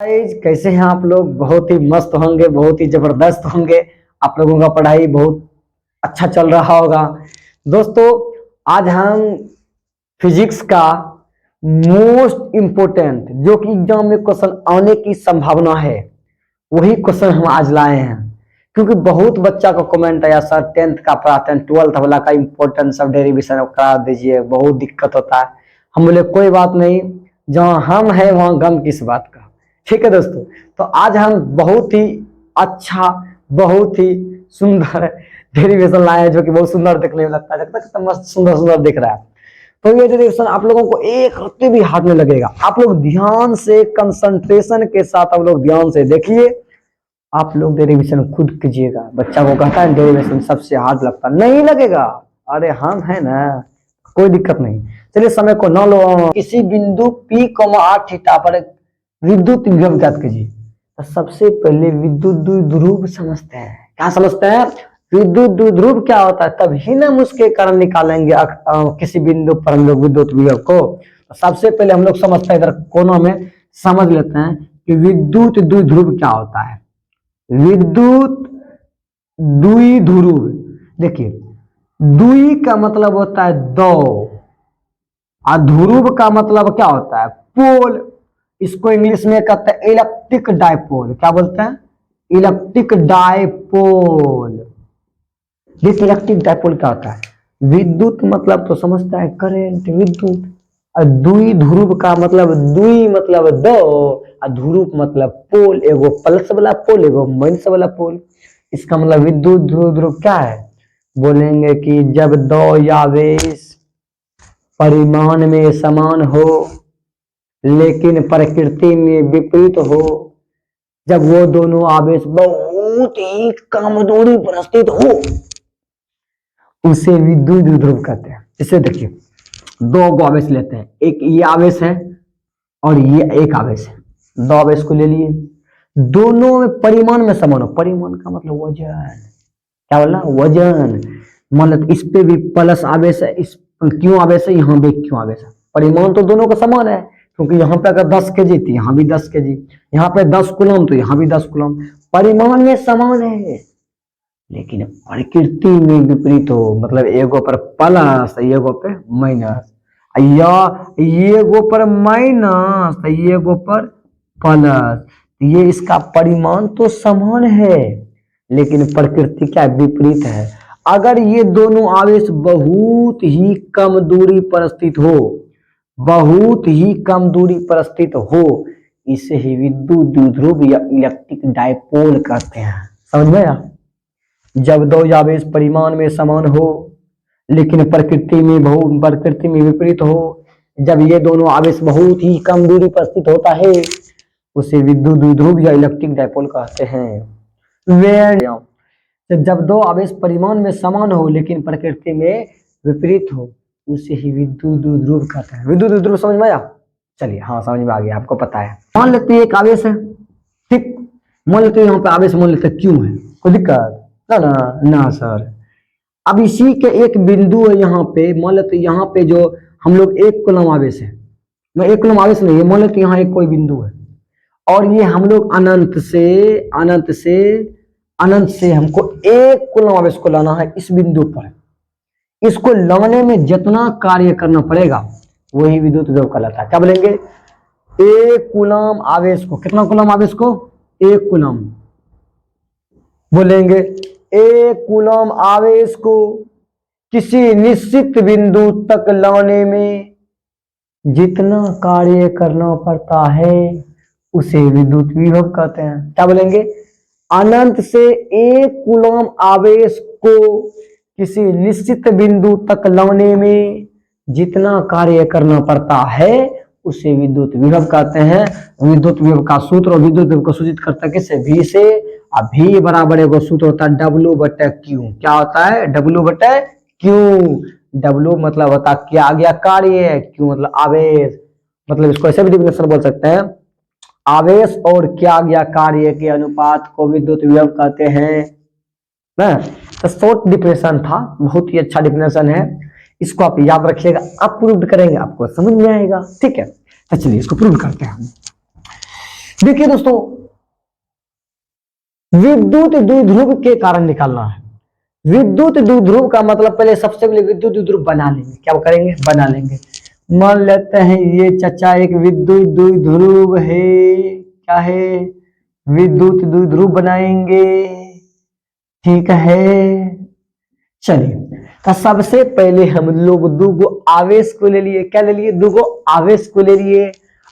Guys कैसे हैं आप लोग। बहुत ही मस्त होंगे, बहुत ही जबरदस्त होंगे। आप लोगों का पढ़ाई बहुत अच्छा चल रहा होगा। दोस्तों, आज हम फिजिक्स का मोस्ट इम्पोर्टेंट जो कि एग्जाम में क्वेश्चन आने की संभावना है, वही क्वेश्चन हम आज लाए हैं। क्योंकि बहुत बच्चा का कमेंट आया, सर 10th का पढ़ाते हैं, 12th वाला का इम्पोर्टेंस सब डेरिवेशन करा दीजिए, बहुत दिक्कत होता है। हम बोले कोई बात नहीं, जहां हम हैं वहां गम किस बात का। ठीक है दोस्तों, तो आज हम बहुत ही अच्छा, बहुत ही सुंदर डेरिवेशन लाए हैं, जो कि बहुत सुंदर देखने में लगता है, कितना मस्त सुंदर सुंदर दिख रहा है। तो ये डेरिवेशन आप लोगों को एक हफ्ते भी हाथ में लगेगा। आप लोग ध्यान से, कंसंट्रेशन के साथ आप लोग ध्यान से देखिए। आप लोग डेरिवेशन खुद कीजिएगा। बच्चा को कहता है डेरिवेशन सबसे हार्ड लगता, नहीं लगेगा। अरे हम है ना, कोई दिक्कत नहीं। चलिए समय को न लो। किसी बिंदु P, r थीटा पर विद्युत विभव ज्ञात कीजिए। तो सबसे पहले विद्युत द्विध्रुव समझते हैं। क्या समझते हैं? विद्युत द्विध्रुव क्या होता है, तभी ना हम उसके कारण निकालेंगे किसी बिंदु पर हम लोग विद्युत विभव को। तो सबसे पहले हम लोग समझते हैं, इधर कोनों में समझ लेते हैं कि विद्युत द्विध्रुव क्या होता है। विद्युत द्विध्रुव, देखिए द्वि का मतलब होता है दो, और ध्रुव का मतलब क्या होता है, पोल। इसको इंग्लिश में कहते हैं इलेक्ट्रिक डायपोल। क्या बोलते हैं? Electric dipole. This electric dipole क्या होता है? विद्युत मतलब तो समझता है करंट, विद्युत। और द्विध्रुव का मतलब, द्वि मतलब दो, और ध्रुव मतलब पोल। एगो प्लस वाला पोल, एगो माइनस वाला पोल। इसका मतलब विद्युत द्विध्रुव क्या है? बोलेंगे कि जब दो आवेश परिमाण में समान हो लेकिन प्रकृति में विपरीत हो, जब वो दोनों आवेश बहुत ही कम दूरी पर स्थित हो, उसे विद्युत द्विध्रुव कहते हैं। इसे देखिए, दो आवेश लेते हैं, एक ये आवेश है और ये एक आवेश है। दो आवेश को ले लिए, दोनों में परिमाण में समान हो। परिमाण का मतलब वजन। क्या बोलना? वजन। मान लो इस पे भी प्लस आवेश है, इस क्यों आवेश है, यहाँ भी क्यों आवेश है। परिमाण तो दोनों का समान है, क्योंकि यहाँ पे अगर 10 kg तो यहाँ भी 10 kg, यहाँ पे 10 कूलम तो यहाँ भी 10 कूलम। परिमाण में समान है, लेकिन प्रकृति में विपरीत हो, मतलब एगो पर प्लस एगो पे माइनस, या एगो पर माइनस एगो पर प्लस। ये इसका परिमाण तो समान है, लेकिन प्रकृति क्या विपरीत है। अगर ये दोनों आवेश बहुत ही कम दूरी पर स्थित हो, बहुत ही कम दूरी पर स्थित हो, इसे ही विद्युत द्विध्रुव या इलेक्ट्रिक डायपोल कहते हैं। समझ में आया? जब दो आवेश परिमाण में समान हो लेकिन प्रकृति में विपरीत हो, जब ये दोनों आवेश बहुत ही कम दूरी पर स्थित होता है, उसे विद्युत द्विध्रुव या इलेक्ट्रिक डायपोल कहते हैं। जब दो आवेश परिमाण में समान हो लेकिन प्रकृति में विपरीत हो, उसे ही विद्युत द्विध्रुव कहते हैं। विद्युत द्विध्रुव समझ में आया? चलिए, हाँ समझ में आ गया, आपको पता है। मान लेते हैं एक आवेश है, ठीक। मान लेते हैं यहाँ पे आवेश, मान लेते हैं क्यों है, कोई दिक्कत ना ना ना सर। अब इसी के एक बिंदु है यहाँ पे, मान लेते यहाँ पे जो हम लोग एक कूलम आवेश है, मैं एक कूलम आवेश नहीं है, मान लेते यहाँ एक कोई बिंदु है, और ये हम लोग अनंत से हमको एक कूलम आवेश को लाना है इस बिंदु पर। इसको लाने में जितना कार्य करना पड़ेगा वही विद्युत विभव कहलाता है। क्या बोलेंगे? एक कूलम आवेश को, कितना कूलम आवेश को? एक कूलम। बोलेंगे एक कूलम आवेश को किसी निश्चित बिंदु तक लाने में जितना कार्य करना पड़ता है उसे विद्युत विभव कहते हैं। क्या बोलेंगे? अनंत से एक कूलम आवेश को किसी निश्चित बिंदु तक लाने में जितना कार्य करना पड़ता है उसे विद्युत विभव कहते हैं। विद्युत विभव का सूत्र, और विद्युत विभव को सूचित करता है किससे? V से। अब V बराबर एगो सूत्र होता है W/Q। क्या होता है? W/Q। W मतलब होता है किया गया कार्य, Q मतलब आवेश। मतलब इसको ऐसे भी डिफिनेशन बोल सकते हैं, आवेश और किया गया कार्य के अनुपात को विद्युत विभव कहते हैं ना। तो शॉर्ट डिफिनेशन था, बहुत ही अच्छा डिफिनेशन है, इसको आप याद रखिएगा। आप प्रूव करेंगे आपको समझ में आएगा, ठीक है। तो चलिए इसको प्रूव करते हैं। देखिए दोस्तों, विद्युत द्विध्रुव के कारण निकालना है। विद्युत द्विध्रुव का मतलब पहले सबसे पहले विद्युत द्विध्रुव बना लेंगे। क्या करेंगे? बना लेंगे। मान लेते हैं ये चचा एक विद्युत द्विध्रुव है। क्या है? विद्युत द्विध्रुव बनाएंगे। ठीक है, चलिए। तो सबसे पहले हम लोग दो आवेश को ले लिए। क्या ले लिए? दो आवेश को ले लिए।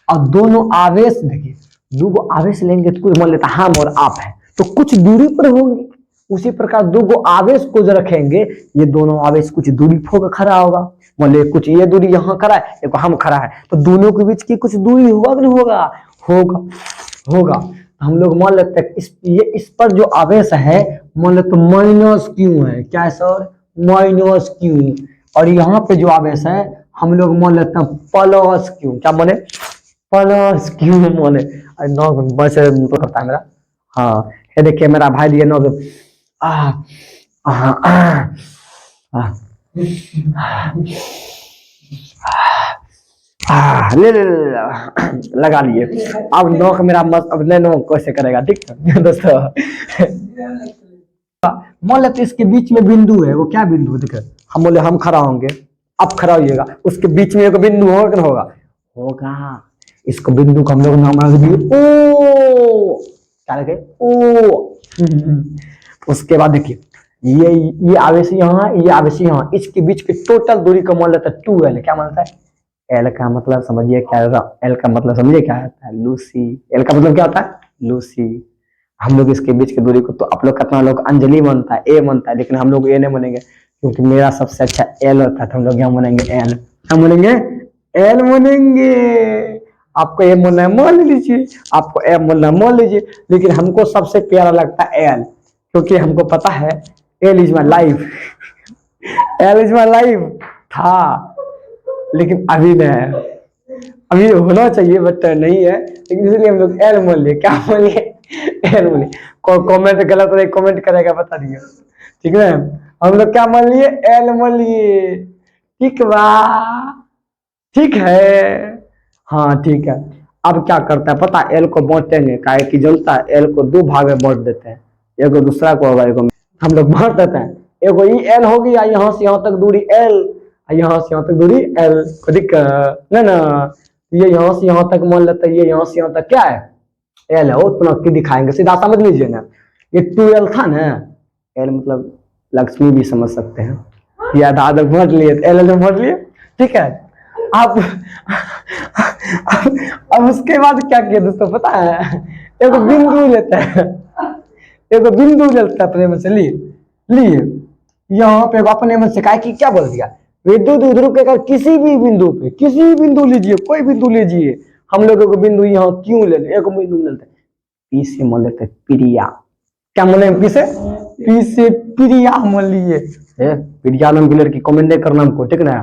और दोनों आवेश, देखिए दो आवेश लेंगे तो कुछ मान लेता हम और आप है तो कुछ दूरी पर होंगे। उसी प्रकार दो आवेश को जो रखेंगे, ये दोनों आवेश कुछ दूरी पर खड़ा होगा। मान लीजिए कुछ ये दूरी यहाँ खड़ा है, एक हम खड़ा है, तो दोनों के बीच की कुछ दूरी होगा कि नहीं होगा? होगा, होगा। हम लोग मान लेते हैं इस पर जो आवेश है मान लेते माइनस क्यू है। क्या है सर? Minus Q. और यहाँ पे जो आवेश है हम लोग मान लेते हैं प्लस क्यू। क्या माने? प्लस क्यू माने। नौ बस तो करता है मेरा। हाँ, ये देखिए मेरा भाई लिए नौ। ले ले ले लगा लिए। अब नौक मेरा मस्त, अब ले नो कैसे करेगा? ठीक है दोस्तों, मान लेते इसके बीच में बिंदु है। वो क्या बिंदु? देखिए हम बोले हम खड़ा होंगे, अब खड़ा होइएगा, उसके बीच में एक बिंदु होगा कि नहीं होगा? होगा। इसको बिंदु को हम लोग नाम रख दिए ओ। क्या लगे? ओ। उसके बाद देखिए ये आवेश यहाँ, ये आवेश यहाँ, इसके बीच की टोटल दूरी को मान लेता है 2L। क्या मानता है? एल का मतलब समझिए क्या होगा? एल का मतलब समझिए क्या होता है? लूसी। एल का मतलब क्या होता है? लूसी। हम लोग इसके बीच की दूरी को, तो आप लोग कितना लोग अंजलि मानता है, ए मानता है, लेकिन हम लोग ए नहीं मानेंगे क्योंकि मेरा सबसे अच्छा एल होता है। तो हम लोग क्या मानेंगे? एल। क्या मानेंगे? एल मानेंगे। आपको ए मानना है मान लीजिए, आपको ए मानना है मान लीजिए, लेकिन हमको सबसे प्यारा लगता है एल, क्योंकि हमको पता है L is my life. L is my life था, लेकिन अभी नहीं है। अभी होना चाहिए बट नहीं है, लेकिन इसलिए हम लोग एल मान लिए। क्या मान लिए? एल मान लिए। कमेंट गलत रहे कमेंट करेगा, बता दिए। ठीक है, हम लोग क्या मान लिए? एल मान लिए। ठीक बा? ठीक है, हाँ ठीक है। अब क्या करता है पता? एल को बांटेंगे, काहे की जनता है एल को दो भाग में बांट देते हैं। एगो दूसरा को होगा, एगो हम लोग बांट देते हैं। एगो ई एल होगी, यहाँ से यहाँ तक दूरी एल, यहाँ से यहाँ तक दूरी एल। कोई दिक्कत नहीं ना? ये यहाँ से यहाँ तक मान लेते हैं, ये यहाँ से यहाँ तक क्या है? एल है। वो तो दिखाएंगे, सीधा समझ लीजिए ना। ये 2L था ना, एल मतलब लक्ष्मी भी समझ सकते हैं। या आधा भर लिए, एल भर लिए। ठीक है, अब अब उसके बाद क्या किया दोस्तों पता है? एक बिंदु लेता है, एक बिंदु लेता है अपने मन से लिए लिए यहाँ पे अपने मन से काय की क्या बोल दिया? विद्युत द्विध्रुव के अगर किसी भी बिंदु पे, किसी भी बिंदु लीजिए, कोई बिंदु लीजिए, हम लोग एक बिंदु यहाँ क्यों ले ले? एक बिंदु लेते हैं पी से मान लेते हैं प्रिया। क्या मान लेंगे? पी से? पी से प्रिया मान लिए। प्रिया नाम की लड़की कमेंट नहीं करना हमको, ठीक ना?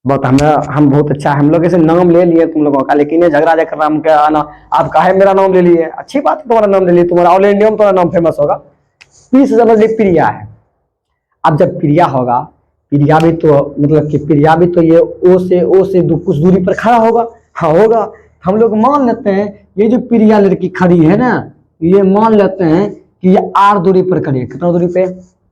बहुत हम बहुत अच्छा, हम लोग ऐसे नाम ले लिए तुम लोगों का, लेकिन ये झगड़ा कर नाम क्या आना? आप काहे मेरा नाम ले लिए? अच्छी बात है, तुम्हारा नाम ले लिए, तुम्हारा ऑल इंडिया में तुम्हारा नाम फेमस होगा। पी से समझ ली प्रिया है। अब जब प्रिया होगा, प्रिया भी तो मतलब कि प्रिया भी तो ये ओ से कुछ दूरी पर खड़ा होगा। हाँ होगा। हम लोग मान लेते हैं ये जो प्रिया लड़की खड़ी है ना, ये मान लेते हैं कि ये आर दूरी पर खड़ी है। कितना दूरी पे?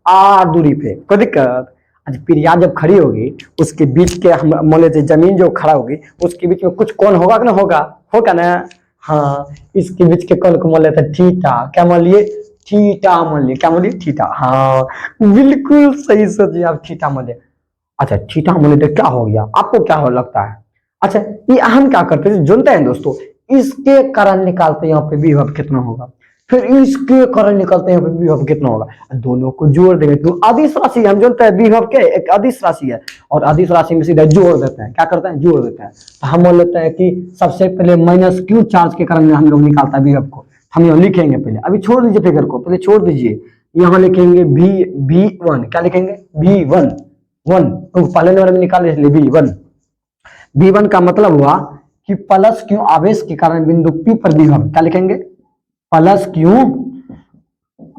आर दूरी पे। कोई दिक्कत? आज प्रिया जब खड़ी होगी, उसके बीच के हम मान लेते जमीन जो खड़ा होगी, उसके बीच में कुछ कौन होगा कि ना होगा? होगा ना? हाँ, इसके बीच के कौन को मान लेते थीटा। क्या मान लिए? थीटा मान लिए। क्या मान लिए? थीटा। हाँ बिल्कुल सही सोचिए आप, थीटा मान लिए। अच्छा थीटा मान लिए तो क्या हो गया? आपको क्या हो लगता है? अच्छा, ये हम क्या करते हैं जानते हैं दोस्तों? इसके कारण निकालते हैं यहाँ पे विभव कितना होगा, फिर इसके कारण निकलते हैं यहाँ पे विभव कितना होगा, दोनों को जोड़ देंगे तो अदिश राशि। हम जानते हैं विभव के एक अदिश राशि है, और अदिश राशि में सीधा जोड़ देते हैं। क्या करते हैं? जोड़ देते हैं। तो हम मान लेते हैं कि सबसे पहले माइनस क्यू चार्ज के कारण हम लोग निकालता है विभव को। हम यहाँ लिखेंगे पहले, अभी छोड़ दीजिए फिगर को, पहले छोड़ दीजिए। यहाँ लिखेंगे V1। क्या लिखेंगे? V1 1, तो पहले नंबर में निकाल इसलिए V1। V1 का मतलब हुआ कि प्लस क्यू आवेश के कारण बिंदु P पर विभव। क्या लिखेंगे? प्लस क्यू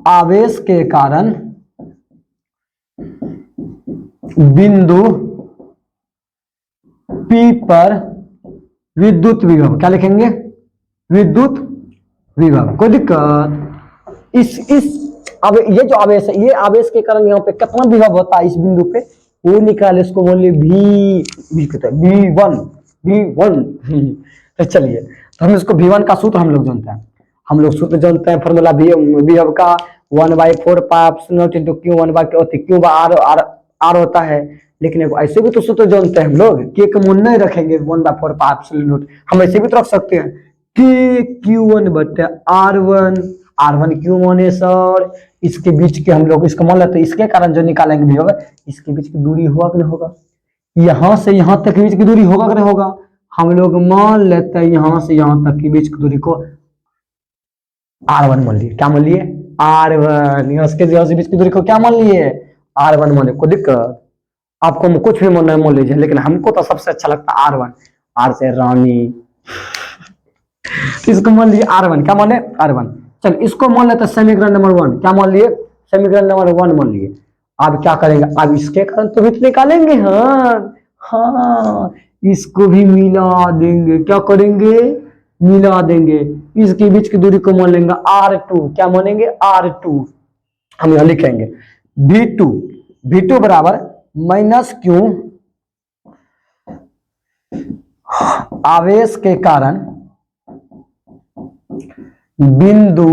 आवेश के कारण बिंदु P पर विद्युत विभव। क्या लिखेंगे? विद्युत विभव। कोई दिक्कत? इस अब ये जो आवेश है, ये आवेश के कारण यहाँ पे कितना विभव होता है इस बिंदु पे, वो निकाले, इसको बोलिए भी कहते हैं V1। तो चलिए, तो हम इसको V1 का सूत्र हम लोग जानते हैं, हम लोग सूत्र जानते हैं, फॉर्मूला विभव का 1/4 pi epsilon into Q 1/4 Q R होता है। लेकिन ऐसे भी तो सूत्र जानते हैं हम लोग, के का मूल नहीं रखेंगे 1/4 पाई एप्सिलॉन, हम ऐसे भी तो रख सकते हैं के Q1 बटे R1 क्यों माने सर, इसके बीच के हम लोग इसको मान लेते हैं, इसके कारण जो निकालेंगे भी होगा, इसके बीच की दूरी होगा कि नहीं होगा, यहां से यहां तक के बीच की दूरी होगा कि नहीं होगा, हम लोग मान लेते हैं यहां से यहां तक की बीच की दूरी को R1 मान लिए। क्या मान लिए? R1। यहाँ से बीच की दूरी को क्या मान लिए? R1 मान लिए। कोई दिक्कत? आपको कुछ भी मान लीजिए, लेकिन हमको तो सबसे अच्छा लगता है R1। R से रानी, इसको मान लीजिए R1। क्या माने? R1। चल इसको मान लेते हैं समीकरण नंबर 1। क्या मान लिए? समीकरण नंबर 1 मान लिए। अब क्या करेंगे? अब इसके कारण तो भी निकालेंगे। हाँ, इसको भी मिला देंगे। क्या करेंगे? मिला देंगे। इसके बीच की दूरी को मान लेंगे R2। क्या मानेंगे? R2। हम यहां लिखेंगे V2 बराबर माइनस क्यू आवेश के कारण बिंदु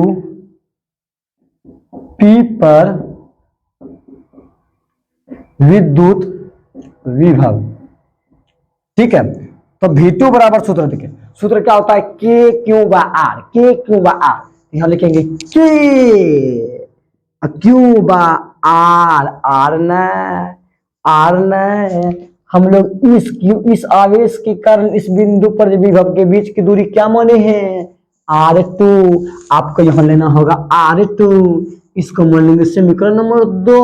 P पर विद्युत विभव। ठीक है, तो V2 बराबर सूत्र देखिए, सूत्र क्या होता है? के क्यू बा आर। के क्यू बा आर, यहां लिखेंगे के क्यू बा आर। आर न हम लोग इस आवेश के कारण इस बिंदु पर विभव के बीच की दूरी क्या माने हैं? R2। आपको यहां लेना होगा R2, इसको मान लेंगे समीकरण नंबर 2।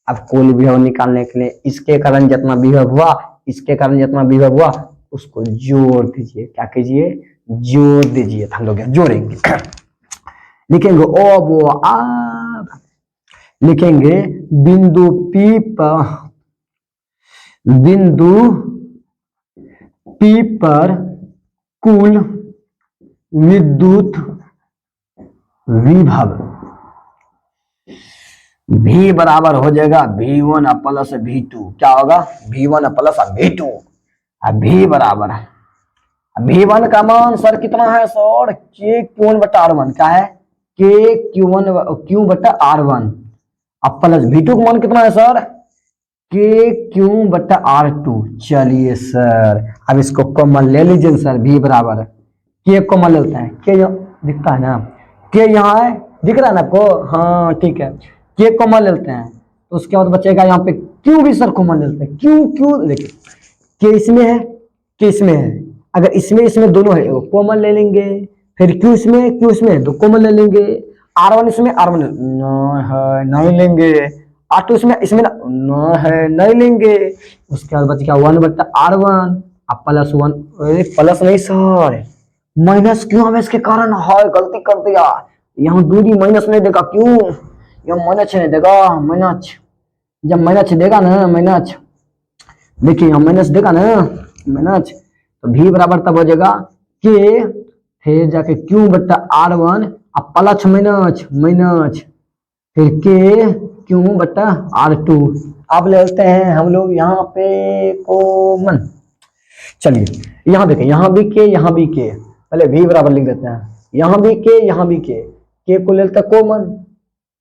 अब कुल विभव निकालने के लिए इसके कारण जितना विभव हुआ, इसके कारण जितना विभव हुआ, उसको जोड़ दीजिए। क्या कीजिए? जोड़ दीजिए। हम लोग जोड़ेंगे, लिखेंगे लिखेंगे बिंदु P पर कुल विद्युत विभव V बराबर हो जाएगा V1 प्लस V2। क्या होगा? V1 plus V2। V बराबर V1 का मान सर कितना है सर? के Q1 बटा R1। क्या है? के Q बटा R1 अब प्लस V2 का मान कितना है सर? के Q बटा R2। चलिए सर, अब इसको कॉमन ले लीजिए सर। V बराबर के कॉमन लेते हैं, के दिखता है ना, के यहाँ है, दिख रहा है ना आपको? हाँ ठीक है, के कॉमन लेते हैं, तो उसके बाद बचेगा यहाँ पे क्यू भी सर कॉमन लेते हैं। क्यू देखिए, के इसमें है, के इसमें है, अगर इसमें दोनों है कॉमन ले लेंगे, फिर क्यू इसमें तो कॉमन ले लेंगे, R1 इसमें R1 नहीं लेंगे, R2 इसमें न है नहीं लेंगे, उसके बाद बच गया 1 बटा R1 अब प्लस 1। प्लस नहीं सर, माइनस क्यों? हमें इसके कारण है, गलती कर दिया, यहाँ दूरी माइनस नहीं देगा। क्यों? यहाँ माइनस नहीं देगा। माइनस जब माइनस देगा ना, माइनस देखिए यहाँ माइनस देगा ना, माइनस, तो V बराबर तब हो जाएगा के, फिर जाके Q बटा R1 अब प्लस माइनस फिर के Q बटा R2। अब लेते हैं हम लोग यहाँ पे कॉमन। चलिए यहाँ देखिए, यहाँ भी के, यहाँ भी के, पहले V बराबर लिख देते हैं, यहाँ भी के, यहाँ भी के को ले लेते हैं कॉमन।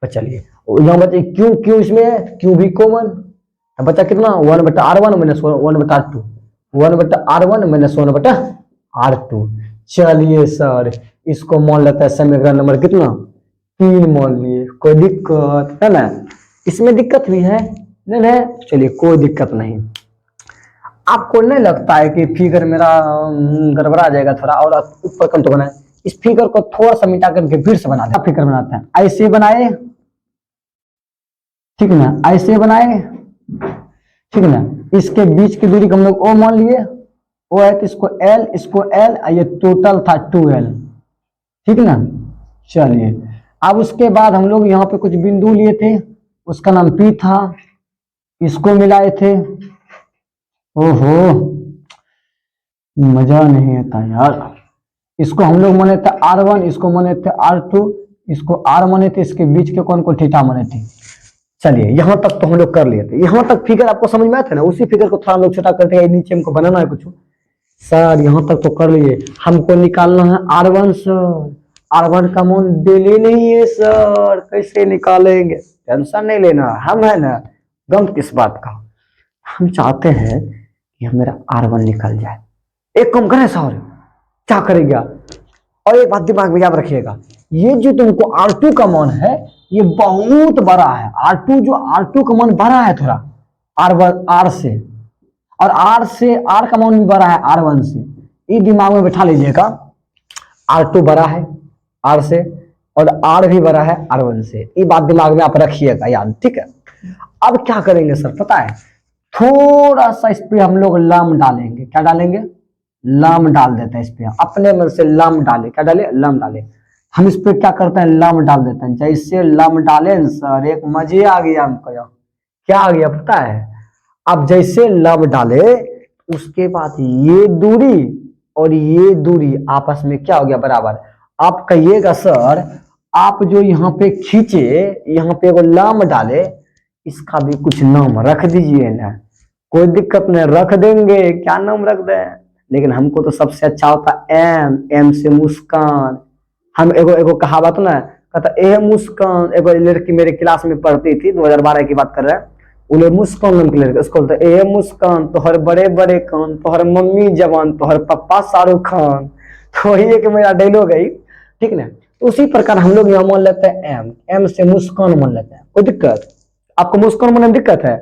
तो चलिए यहाँ बचे क्यू इसमें, क्यू भी कॉमन, बचा कितना? 1 बटा R1 माइनस 1 बटा R2, 1 बटा R1 माइनस 1 बटा R2। चलिए सर, इसको मान लेता है समीकरण नंबर कितना? 3 मान लिए। कोई दिक्कत है ना? इसमें दिक्कत भी है नहीं? चलिए कोई दिक्कत नहीं। आपको नहीं लगता है कि फिगर मेरा गड़बड़ा जाएगा थोड़ा और ऊपर कम तो बनाए? इस फिगर को थोड़ा सा मिटा करके फिर से बना दे। फिगर बनाते हैं, ऐसे बनाए, ठीक ना, ऐसे बनाए, ठीक ना, इसके बीच की दूरी को हम लोग O मान लिए, O है तो इसको L, ये टोटल था 2L, ठीक ना। चलिए अब उसके बाद हम लोग यहाँ पे कुछ बिंदु लिए थे, उसका नाम P था, इसको मिलाए थे। ओहो मजा नहीं आता यार, इसको हम लोग माने थे R1, इसको माने थे R2, इसको R माने थे, इसके बीच के कौन को थीटा माने थे। चलिए यहां तक तो हम लोग कर लिए थे, यहां तक फिगर आपको समझ में आया था ना। उसी फिगर को थोड़ा लोग छोटा करते हैं, नीचे हमको बनाना है कुछ। सर यहां तक तो कर लिए, हमको निकालना है R1 सर। R1 का मान दिले नहीं है सर, कैसे निकालेंगे, टेंशन नहीं लेना, हम है ना गम किस बात का। हम चाहते हैं कि हम मेरा R1 निकल जाए। एक काम करें सर, क्या करेगा, और एक बात दिमाग में याद रखिएगा, ये जो तुमको R2 का मान है ये बहुत बड़ा है। R2 का मान बड़ा है थोड़ा R से, और R का मान भी बड़ा है R1 से। ये दिमाग में बैठा लीजिएगा, R2 बड़ा है R से, और R भी बड़ा है R1 से। ये बात दिमाग में आप रखिएगा याद, ठीक है। अब क्या करेंगे सर पता है, थोड़ा सा इस पे हम लोग लम डालेंगे। क्या डालेंगे, लम डाल देते हैं इस पे, अपने मन से लम डाले। क्या डाले, लम डाले। हम इस पे क्या करते हैं, लम डाल देते हैं। जैसे लम डाले सर, एक मजे आ गया हमको। क्या आ गया पता है, अब जैसे लम डाले उसके बाद ये दूरी और ये दूरी आपस में क्या हो गया, बराबर। आप कहिएगा सर, आप जो यहाँ पे खींचे, यहाँ पे एगो लम डाले, इसका भी कुछ नाम रख दीजिए ना, कोई दिक्कत नहीं, रख देंगे। क्या नाम रख दें, लेकिन हमको तो सबसे अच्छा होता एम से मुस्कान। हम एगो कहावत ना, कहता ए मुस्कान, एगो लड़की मेरे क्लास में पढ़ती थी, 2012 की बात कर रहे हैं, उन्हें मुस्कान नाम की लड़की, उसको बोलते ए मुस्कान तोहर बड़े बड़े कान, तोहर मम्मी जवान, तोहर पापा शाहरुख खान। तो वही एक मेरा डायलॉग है, ठीक ना। तो उसी प्रकार हम लोग यहाँ मान लेते हैं एम से मुस्कान मान लेते हैं। कोई दिक्कत, आपको मुस्कान मानने में दिक्कत है,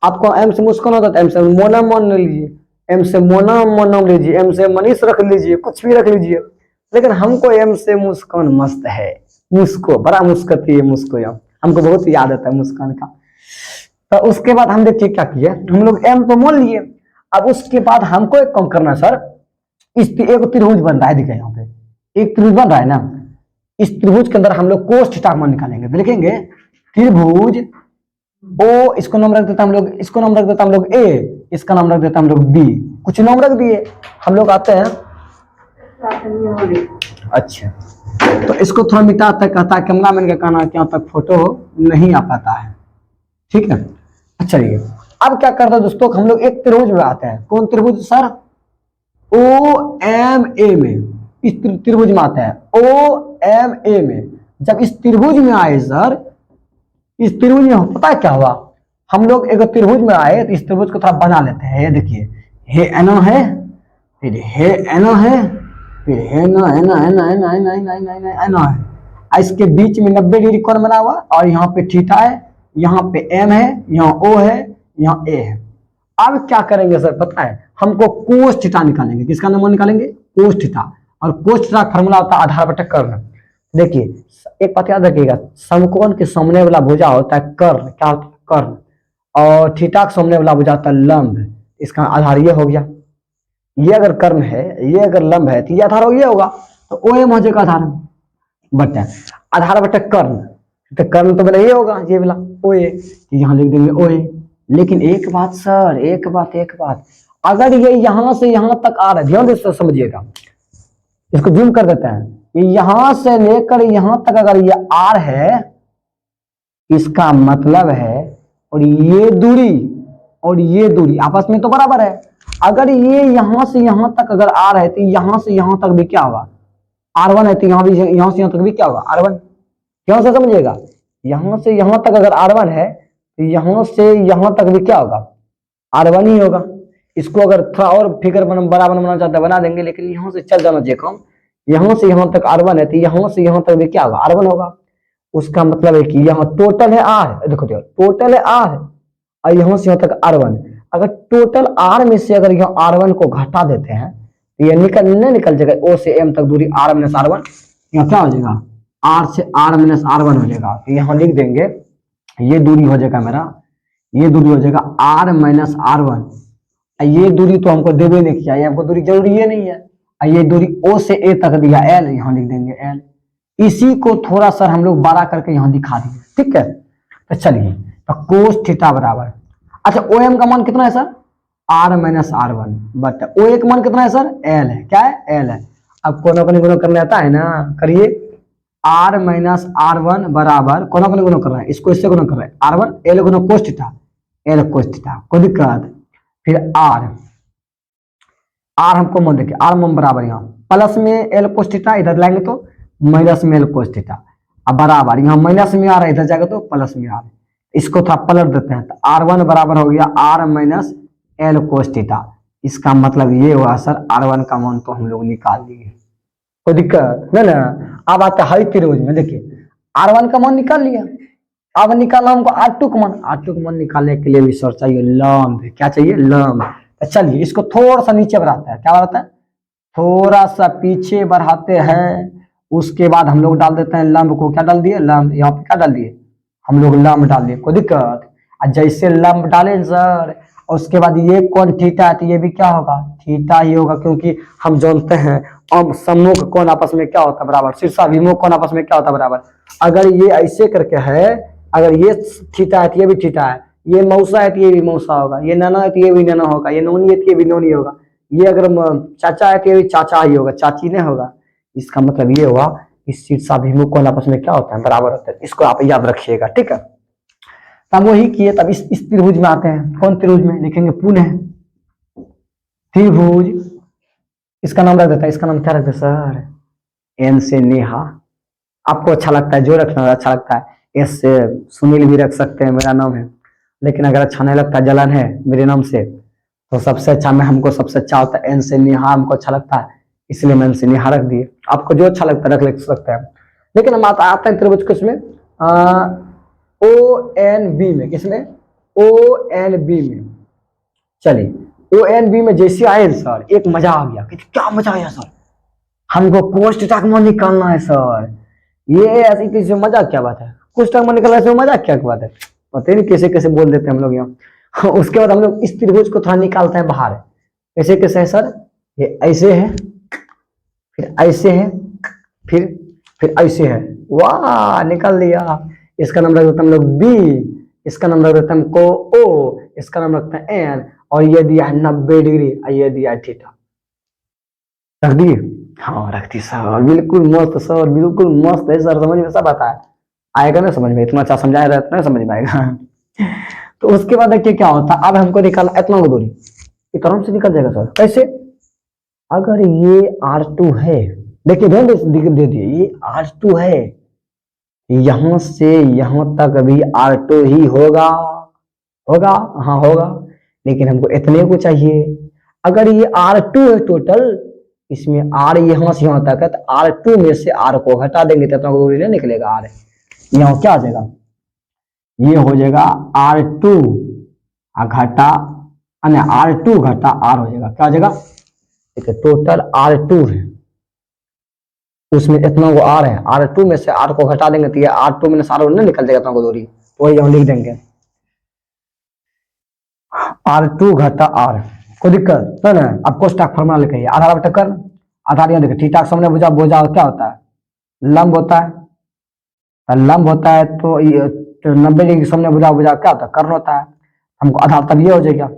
आपको एम से मुस्कान होता है, एम से मोना मान लीजिए, एम से मोना नाम लीजिए, एम से मनीष रख लीजिए, कुछ भी रख लीजिए, लेकिन हमको एम से मुस्कान मस्त है। मुस्को बड़ा मुस्कती है, मुस्को हमको बहुत याद आता है मुस्कान का। तो उसके बाद हम देखिए क्या किए, हम लोग एम तो मान लिए। अब उसके बाद हमको एक काम करना है सर, इस पे एक त्रिभुज बन रहा है, देखिए यहाँ पे एक त्रिभुज बन रहा है ना, इस त्रिभुज के अंदर हम लोग कोस थीटा मान निकालेंगे। देखेंगे त्रिभुज ओ, इसको नाम रख देता हम लोग, इसको नाम रख देता हम लोग ए, इसका नाम रख देता हम लोग बी, कुछ नाम रख दिए। हम लोग आते हैं, अच्छा तो इसको थोड़ा मिटाता है, कहता है कैमरा मैन का कहना है कि यहाँ तक फोटो नहीं आ पाता है, ठीक है। अच्छा चलिए अब क्या करते हैं दोस्तों, हम लोग एक त्रिभुज में आते हैं। कौन त्रिभुज सर, ओ एम ए में, इस त्रिभुज में आता है ओ एम ए में। जब इस त्रिभुज में आए सर, इस त्रिभुज में पता है क्या हुआ, हम लोग एक त्रिभुज में आए तो इस त्रिभुज को थोड़ा बना लेते हैं। ये देखिए, हे एना है, फिर हे एना है, फिर हे ना एना एना एना एना एना एना एना एना है। इसके बीच में 90 डिग्री कोण बना हुआ, और यहाँ पे थीटा है, यहाँ पे एम है, यहाँ ओ है, यहाँ ए है। अब क्या करेंगे सर पता है, हमको कोस थीटा निकालेंगे। किसका नाम निकालेंगे, कोस थीटा। और कोस थीटा का फॉर्मूला होता है आधार बटा कर्ण। देखिए एक बात याद रखिएगा, समकोण के सामने वाला भुजा होता है कर्ण। क्या होता है, कर्ण। और थीटा के सामने वाला भुजा होता है लंब। इसका आधार ये हो गया, ये अगर कर्ण है, ये अगर लंब है, तो ये आधार हो गया होगा, तो ओ एम हो जाएगा आधार बटा आधार बटा कर्ण। तो कर्ण तो मेरा ये होगा, ये वाला ओ ए, यहाँ लिख देंगे ओ ए। लेकिन एक बात सर, एक बात, अगर ये यहां से यहां तक आ रहा है, ध्यान से समझिएगा, इसको जूम कर देते हैं, यहां से लेकर यहां तक अगर ये आर है, इसका मतलब है, और ये दूरी आपस में तो बराबर है। अगर ये यहां से यहां तक अगर आर है, तो यहां से यहां तक भी क्या होगा, R1 है, तो यहां भी यहां से यहां तक भी क्या होगा, R1। ध्यान से समझिएगा, यहां से यहां तक अगर R1 है, तो यहां से यहां तक भी क्या होगा, R1 ही होगा। इसको अगर थोड़ा और फिगर बड़ा बनाना चाहते हैं बना देंगे, लेकिन यहाँ से चल जाना चाहिए कम। यहाँ से यहाँ तक R1 है, तो यहाँ से यहाँ तक भी क्या होगा, R1 होगा। उसका मतलब है कि यहाँ टोटल है R, देखो टोटल है R, और यहाँ से यहाँ तक R1। अगर टोटल R में से अगर यहाँ R1 को घटा देते हैं, तो ये निकल जाएगा O से M तक दूरी R माइनस R1। यहाँ क्या हो जाएगा, R से R माइनस R1 हो जाएगा। तो यहाँ लिख देंगे, ये दूरी हो जाएगा मेरा, ये दूरी हो जाएगा R माइनस R1। ये दूरी तो हमको देवे नहीं किया, ये हमको दूरी जरूरी है नहीं है। ये दूरी O से A तक दिया L, यहाँ लिख देंगे L। इसी को थोड़ा सा हम लोग बड़ा करके यहाँ दिखा दिए, ठीक है। तो चलिए, तो कोस थीटा बराबर, अच्छा ओ एम का मान कितना है sir, R minus R1 but O A का मान कितना है सर, L है। क्या है, L है। अब कोना कोनी गुना करने आता है ना, करिए। r माइनस आर वन बराबर कोना कोनी गुना कर रहा है, इसको इससे गुना कर रहा है, r1 l गुना cos theta, l cos theta, कोई दिक्कत। फिर r हमको मान देखिए, r मान बराबर यहाँ प्लस में l कोस थीटा, इधर लाएंगे तो माइनस में l कोस थीटा, अब बराबर यहाँ माइनस में आ रहा है, इधर जाएगा तो प्लस में आ रहा है, इसको थोड़ा पलट देते हैं, तो r1 बराबर हो गया r minus l cos theta. इसका मतलब ये हुआ सर r1 का मान तो हम लोग निकाल लिए, कोई दिक्कत नहीं ना। अब आता है त्रिभुज में, देखिए r1 का मान निकाल लिया, अब निकालना हमको r2 का मान, r2 का मान निकालने के लिए भी सर चाहिए लंब, क्या चाहिए लंब। तो चलिए इसको थोड़ा सा नीचे बढ़ाते हैं, क्या बढ़ाता है, थोड़ा सा पीछे बढ़ाते हैं, उसके बाद हम लोग डाल देते हैं लंब को, क्या डाल दिए लंब, यहाँ पे क्या डाल दिए हम लोग लंब डाल दिए, कोई दिक्कत। जैसे लंब डाले सर, उसके बाद ये कौन थीटा है, तो ये भी क्या होगा थीटा ही होगा, क्योंकि हम जानते हैं अब सम्मुख कौन आपस में क्या होता है बराबर, शीर्षाभिमुख कौन आपस में क्या होता है बराबर। अगर ये ऐसे करके है, अगर ये थीटा है तो ये भी थीटा है, ये मौसा है तो ये भी मौसा होगा, ये नाना है तो ये भी नाना होगा, ये नोनी है तो ये भी नोनी होगा, ये अगर चाचा है तो ये भी चाचा ही होगा, चाची नहीं होगा। इसका मतलब ये हुआ इस शीर्षाभिमुख कौन आपस में क्या होता है बराबर होता है, इसको आप याद रखिएगा, ठीक है। तब वही किए, तब इस त्रिभुज में आते हैं, कौन त्रिभुज में लिखेंगे, पुनः त्रिभुज, इसका नाम रख देता है, इसका नाम क्या रखते सर, एन से नेहा, आपको अच्छा लगता है जो रखना अच्छा लगता है, एस से सुनील भी रख सकते हैं, मेरा नाम है, लेकिन अगर अच्छा नहीं लगता जलन है मेरे नाम से, तो सबसे अच्छा मैं हमको सबसे अच्छा होता है एन से नेहा, हमको अच्छा लगता है इसलिए मैं एन से नेहा रख दिए, आपको जो अच्छा लगता है रख सकते हैं। लेकिन हम आते हैं त्रिभुज किसमें, ओ एन बी में, किसमें ओ एन बी में। चलिए ओ एन बी में जैसे आए सर, एक मजा आ गया, क्या मजा आया सर, हमको कोष्ट तक में निकालना है सर, ये ऐसी किसी मजा क्या बात है, कोष्ट तक में निकालना है मजा क्या बात है, पता नहीं कैसे कैसे बोल देते हैं हम लोग यहाँ। उसके बाद हम लोग इस त्रिभुज को थोड़ा निकालते हैं बाहर, कैसे कैसे है सर, ये ऐसे है, फिर ऐसे है, फिर ऐसे है, वाह निकाल दिया। इसका नाम रख देते हम लोग बी, इसका नाम रख देते हैं को ओ, इसका नाम रखते हैं एन, और ये दिया है 90 डिग्री, ये दिया है थीटा, रख दिए, हाँ रख दी सर, बिल्कुल मस्त सर, बिल्कुल मस्त है सर, समझ में सब आता है, आएगा ना समझ में, इतना अच्छा समझाया रहता है समझ में आएगा। तो उसके बाद देखिए क्या होता है, अब हमको निकालना इतना को दूरी, इतना से निकल जाएगा सर, कैसे, अगर ये R2 है, देखिए ध्यान दे दिए, ये R2 है, यहां से यहां तक भी R2 ही होगा, होगा हाँ होगा, लेकिन हमको इतने को चाहिए। अगर ये R2 है टोटल, इसमें R यहां से यहां तक है, तो R2 में से R को हटा देंगे तो दूरी नहीं निकलेगा, R यहाँ क्या आ जाएगा, ये हो जाएगा R2 घटा R2 घटा R हो जाएगा, क्या हो जाएगा, ठीक है, टोटल R2 है, उसमें इतना वो R है, R2 में से R को घटा देंगे तो ये R2 में से R नहीं निकल जाएगा इतना को दूरी, तो वही यहाँ लिख देंगे R2 घटा R, कोई दिक्कत है ना। अब कोष्टक फॉर्मूला लिखिए, आधार बटा कर्ण, आधार यहाँ देखिए थीटा के सामने भुजा, भुजा क्या होता है लंब होता है, लंब होता है तो 90 डिग्री के सामने भुजा, भुजा क्या होता है कर्ण होता है, हमको आधार तब ये हो जाएगा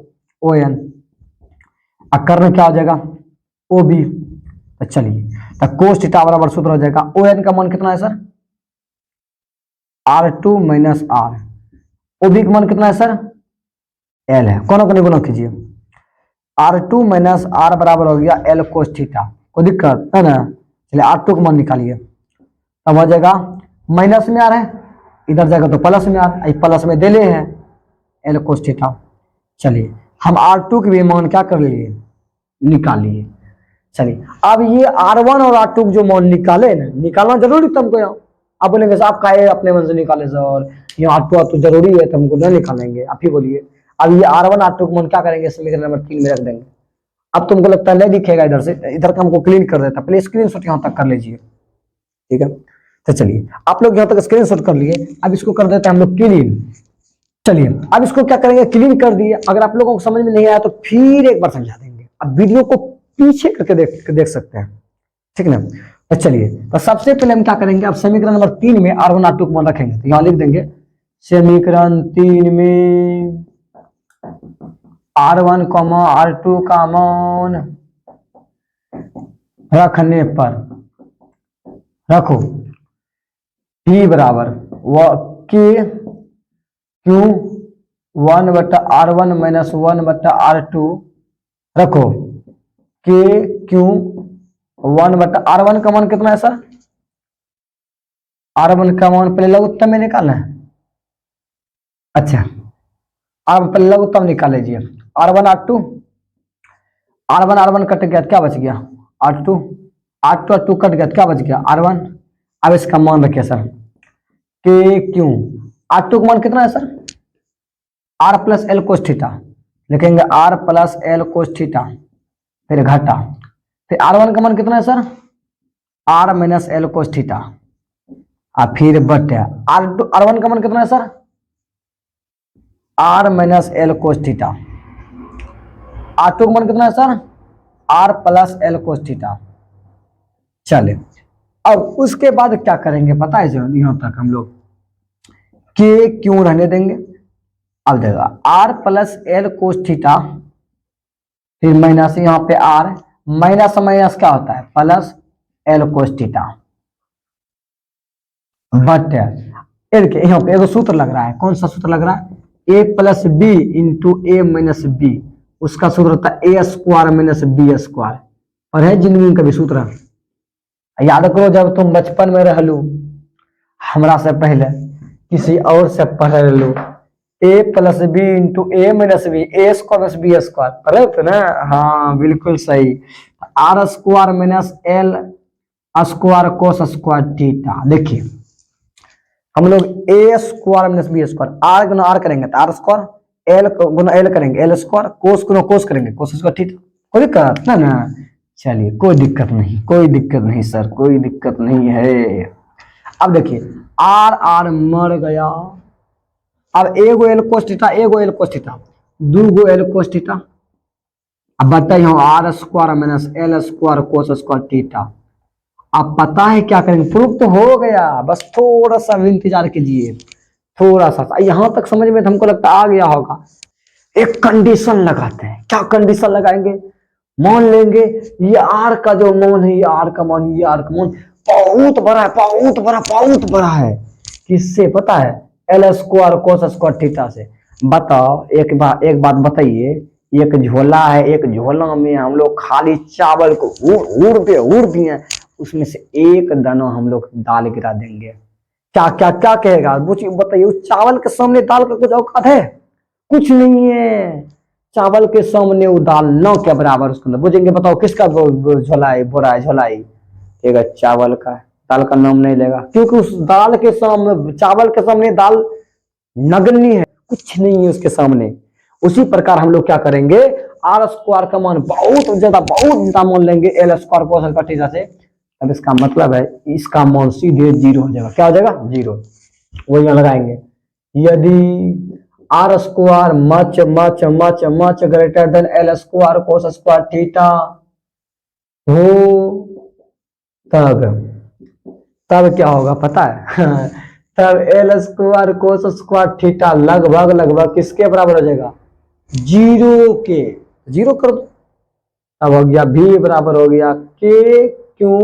ओ एन, और कर्ण क्या हो जाएगा ओ बी। तो चलिए तो कोस थीटा बराबर सूत्र हो जाएगा, ओ एन का मान कितना है sir R2 minus R, O B का मान कितना है सर L है, कौन को गुना कीजिए, R2 माइनस R बराबर हो गया L कोस थीटा, कोई दिक्कत है ना। चलिए R2 का मान निकालिए, तब हो जाएगा माइनस में आ रहा है, इधर जाएगा तो प्लस में आ रहा है, प्लस में दे ले है L कोस थीटा। चलिए हम R2 के भी मान क्या कर लिए निकाल लिए। चलिए अब ये R1 और R2 जो मान निकाले ना, निकालना जरूरी तुमको, यहाँ आप बोलेंगे साहब का अपने मन से निकाले सर, यहाँ R2 तो जरूरी है तुमको नहीं निकालेंगे, आप ही बोलिए। अब ये R1 R2 को मान क्या करेंगे, समीकरण नंबर 3 में रख देंगे। अब तुमको लगता है नहीं दिखेगा इधर से, इधर का हमको क्लीन कर देता, पहले स्क्रीनशॉट यहाँ तक कर लीजिए, ठीक है। तो चलिए आप लोग यहाँ तक स्क्रीनशॉट कर लिए, अब इसको कर देते हैं हम लोग क्लीन। चलिए अब इसको क्या करेंगे, क्लीन कर दिए, अगर आप लोगों को समझ में नहीं आया तो फिर एक बार समझा देंगे, अब वीडियो को पीछे करके देख सकते हैं, ठीक ना। तो चलिए तो सबसे पहले हम क्या करेंगे, अब समीकरण नंबर 3 में R1 R2 को मान रखेंगे, तो यहाँ लिख देंगे समीकरण 3 में R1 R2 का मान रखने पर रखो P बराबर के क्यू 1/R1 माइनस 1/R2 रखो के क्यू 1/R1 का मान कितना है सर? R1 का मान पहले लघुत्तम में निकालना है। अच्छा अब पहले लघुत्तम निकाल लीजिए। R1 R1 कट गया क्या बच गया? R2 कट गया क्या बच गया? R1। अब इसका मान रखिए सर के क्यू R2 का मान कितना है sir? R plus L cos theta लिखेंगे, R plus L cos theta, फिर घटा, फिर R1 का मान कितना है sir? R minus L cos theta, और फिर बटे R1 का मान कितना है sir? R minus L cos theta. R2 का मान कितना है sir? R plus L cos theta. चले अब उसके बाद क्या करेंगे पता है? जो यहां तक हम लोग के क्यों रहने देंगे। अब देखा R plus L cos theta, फिर माइनस यहाँ पे R, माइनस माइनस क्या होता है? Plus L cos theta, but यहाँ पे एगो सूत्र लग रहा है। कौन सा सूत्र लग रहा है? ए plus B into A minus B, उसका सूत्र होता है ए स्क्वायर माइनस बी स्क्वायर। और है जिंदगी का भी सूत्र याद करो, जब तुम बचपन में रह लो हमरा से पहले किसी और से पढ़ लो, A plus B into A minus B, A square minus B square पढ़े थे ना? हाँ बिल्कुल सही। R square minus L square cos square theta. देखिए हम लोग A square minus B square, R गुना आर करेंगे तो आर स्क्वायर, एल गुना एल करेंगे एल स्क्वायर, कोस गुना कोस करेंगे कोस स्क्वायर थीटा। कोई दिक्कत ना? चलिए कोई दिक्कत नहीं, कोई दिक्कत नहीं सर, कोई दिक्कत नहीं है। अब देखिए आर आर मर गया। अब एगो एल कोस थीटा, एगो एल कोस थीटा, दूगो एल कोस थीटा। अब बताइए R square minus L square cos square theta. अब पता है क्या करेंगे? प्रूफ तो हो गया, बस थोड़ा सा भी इंतजार कीजिए, थोड़ा सा। यहां तक समझ में हमको लगता आ गया होगा। एक कंडीशन लगाते हैं। क्या कंडीशन लगाएंगे? मान लेंगे ये आर का जो मान है, ये आर का मान, ये आर का मान बहुत बड़ा है, बहुत बड़ा, बहुत बड़ा है। किससे पता है? L square cos square theta से। बताओ एक बात बताइए, एक झोला है, एक झोला में हम लोग खाली चावल को उड़ दिए, उसमें से एक दाना हम लोग दाल गिरा देंगे, क्या क्या क्या कहेगा? बताइए उस चावल के सामने दाल का कुछ औकात है? कुछ नहीं है। चावल के सामने वो दाल न के बराबर उसके अंदर बुझेंगे। बताओ किसका झोला है, बोरा है, झोला है? चावल का। दाल का नाम नहीं लेगा क्योंकि उस दाल के सामने, चावल के सामने दाल नगण्य है, कुछ नहीं है उसके सामने। उसी प्रकार हम लोग क्या करेंगे? आर स्क्वायर का मान बहुत ज्यादा मान लेंगे L square cos square theta से। अब इसका मतलब है इसका मान सीधे 0 हो जाएगा। क्या हो जाएगा? 0। वही यहां लगाएंगे, यदि R square much much much much greater than L square cos square theta हो, तब क्या होगा पता है? तब L square cos square theta लगभग किसके बराबर हो जाएगा? 0 के। 0 कर दो, अब हो गया भी बराबर हो गया के क्यू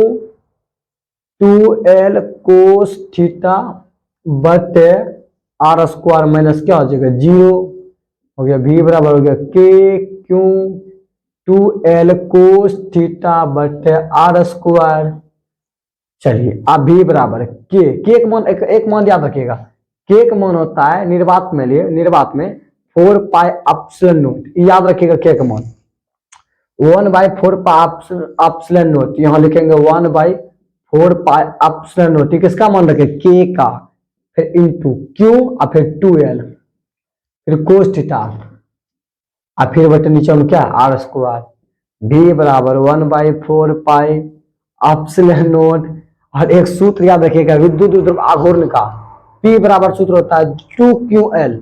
2l कोस थीटा बटे आर स्क्वायर माइनस क्या हो जाएगा? 0 हो गया। भी बराबर हो गया के क्यू 2l कोस थीटा बटे आर स्क्वायर। चलिए अब भी बराबर के मान, एक मान याद रखिएगा, के का मान होता है निर्वात में 4 पाई एप्सिलॉन नॉट। याद रखिएगा के का मान 1/4 पाई एप्सिलॉन नॉट। यहां लिखेंगे 1/4 पाई एप्सिलॉन नॉट। किसका मान रखे? के का, फिर इंटू क्यू और फिर 2l, फिर कोस थीटा, और फिर बटे नीचे में क्या? R square. भी बराबर 1/4 पाई एप्सिलॉन नॉट। और एक सूत्र याद रखिएगा विद्युत ध्रुव आघूर्ण का, P बराबर सूत्र होता है 2ql,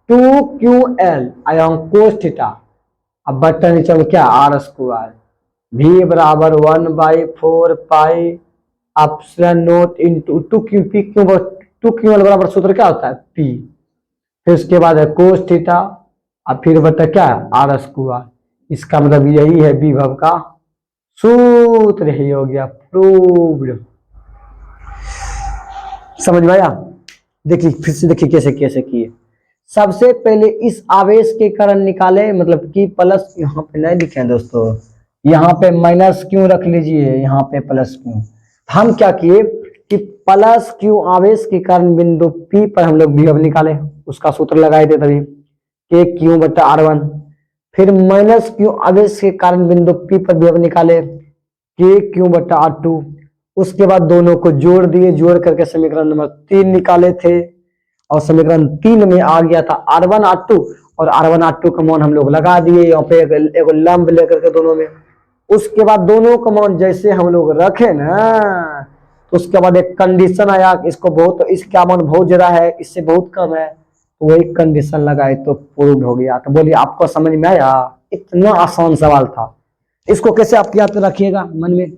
2ql आयाम कोस थीटा। अब बटन नीचे में क्या? R square. भी बराबर 1/4 pi epsilon not into 2ql बराबर सूत्र क्या होता है? P। फिर उसके बाद है कोस थीटा और फिर बता क्या? R square. इसका मतलब यही है विभव का सूत्र ही हो गया, प्रूव्ड। समझ में आया? देखिए फिर से देखिए कैसे कैसे किए। सबसे पहले इस आवेश के कारण निकाले, मतलब कि प्लस, यहाँ पे नहीं लिखे हैं दोस्तों, यहाँ पे माइनस क्यों रख लीजिए, यहाँ पे प्लस क्यों। हम क्या किए कि प्लस क्यू आवेश के कारण बिंदु P पर हम लोग विभव निकाले, उसका सूत्र लगाए थे तभी, के क्यू बटा R1। फिर माइनस क्यू आवेश के कारण बिंदु P पर विभव निकाले, के क्यू बटा R2। उसके बाद दोनों को जोड़ दिए, जोड़ करके समीकरण नंबर 3 निकाले थे, और समीकरण 3 में आ गया था R1 R2, और R1 R2 का मान हम लोग लगा दिए यहाँ पे एक लंब लेकर के दोनों में। उसके बाद दोनों का मान जैसे हम लोग रखे ना, तो उसके बाद एक कंडीशन आया, इसको बहुत, इसका मान बहुत ज्यादा है, इससे बहुत कम है, तो वही कंडीशन लगाए तो प्रूव हो गया। तो बोलिए आपको समझ में आया? इतना आसान सवाल था। इसको कैसे आप याद रखिएगा मन में,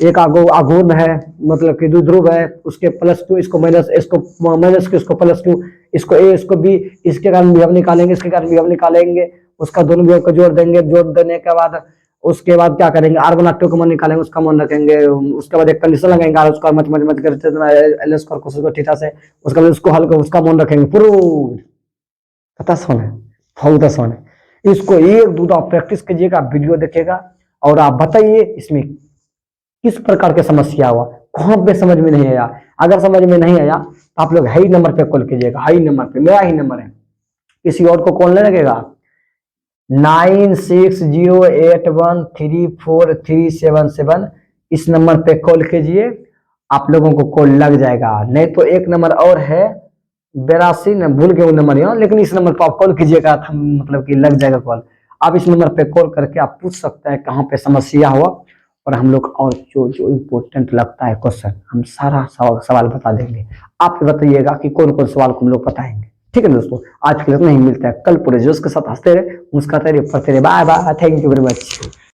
एक आघूर्ण है, मतलब कि ध्रुव है, उसके प्लस क्यू, इसको माइनस, इसको माइनस क्यू, इसको प्लस क्यू, इसको ए, इसको बी, इसके कारण विभव निकालेंगे, इसके कारण विभव निकालेंगे, उसका दोनों विभव को जोड़ देंगे, जोड़ देने के बाद उसके बाद क्या करेंगे, R1 R2 का मान निकालेंगे, उसका मान रखेंगे, उसके बाद एक कंडीशन लगाएंगे, R उसका मच करते L square cos square theta से, उसके बाद उसको हल कर उसका मान रखेंगे, प्रूव। पता सुन है, बहुत आसान है। इसको एक दो बार प्रैक्टिस कीजिएगा, वीडियो देखिएगा, और आप बताइए इसमें किस प्रकार की समस्या हुआ, कहां पे समझ में नहीं आया। अगर समझ में नहीं आया तो आप लोग हाई नंबर पे कॉल कीजिएगा, हाई नंबर पे, मेरा ही नंबर है, किसी और को कॉल नहीं लगेगा। 9608134377, इस नंबर पे कॉल कीजिए, आप लोगों को कॉल लग जाएगा। नहीं तो एक नंबर और है 82, न भूल गए वो नंबर यहाँ, लेकिन इस नंबर पर आप कॉल कीजिएगा, मतलब कि लग जाएगा कॉल। आप इस नंबर पे कॉल करके आप पूछ सकते हैं कहाँ पे समस्या हुआ, और हम लोग और जो जो इम्पोर्टेंट लगता है क्वेश्चन, हम सारा सवाल बता देंगे। आप बताइएगा कि कौन कौन सवाल को हम लोग बताएंगे। ठीक है दोस्तों, आज के लिए नहीं मिलता है, कल पूरे जोश के साथ हंसते रहे, मुस्कुराते रहे, पढ़ते रहे। Bye bye, thank you very much.